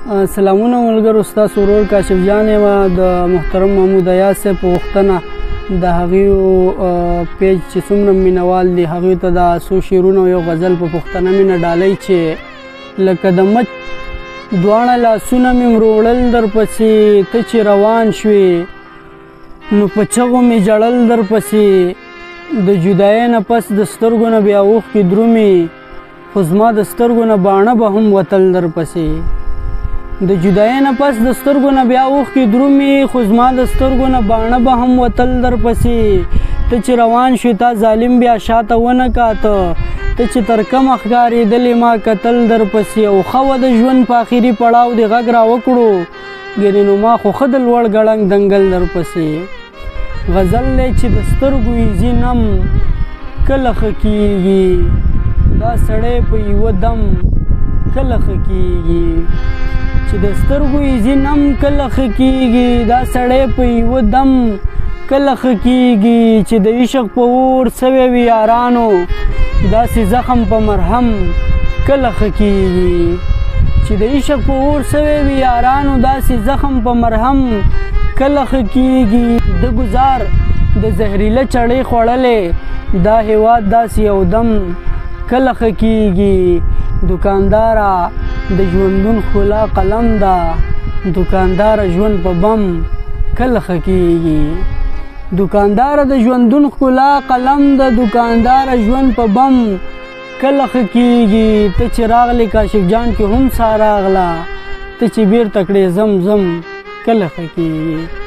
سلامونه ملګرو، ستاسو ورور کاشف جان یم. د محترم محمود ایاز صاحب په غوښتنه د هغوی پیج چې څومره مینوال دي هغوی ته د څو شعرونه او یو غزل په پښتنه مینه ډالۍ چې لکه د مچ دواړه لاسونه مې مروړل درپسې، ته چې روان شوې نو په چغو مې ژړل درپسې. د جدایۍ نه پس د سترګو نه بیا اوښکې درومي، خو زما د سترګو نه باڼه به هم وتل درپسې. د جدایۍ نه پس د سترګو نه بیا اوښکې درومي، خو زما د سترګو نه باڼه به هم وتل درپسې. ته چې روان شوې تا ظالم بیا شاته ونه کاته، ته چې تر کمه ښکارېدلې ما کتل درپسې. او ښه وه د ژوند په آخري پړاو دې غږ را وکړو، ګنې نو ما خو ښه د لوړ ګړنګ دنګل درپسې. غزل دی چې د سترګو ایزي نم کله ښه کېږي، دا سړی په یوه دم کله ښه کېږي. چې د سترګو ایزي نم کله ښه کېږي، دا سړی په یوه دم کله ښه کېږي. چې د عشق په اور سوی وي یارانو، داسې زخم په مرهم کله ښه کېږي. چې د عشق په اور سوی وي یارانو، داسې زخم په مرهم کله ښه کېږي. د ګزار د زهریله چړې خوړلې، دا هېواد داسې یو دم کله ښه کېږي. دوکانداره د ژوندون ښکلا قلم ده، دوکانداره ژوند په بم کله ښه کېږي. دوکانداره د ژوندون ښکلا قلم ده، دوکانداره ژوند په بم کله ښه کېږي. ته چې راغلې کاشف جان کې هم سا راغله، ته چې بیرته کړې زم زم کله ښه کېږي.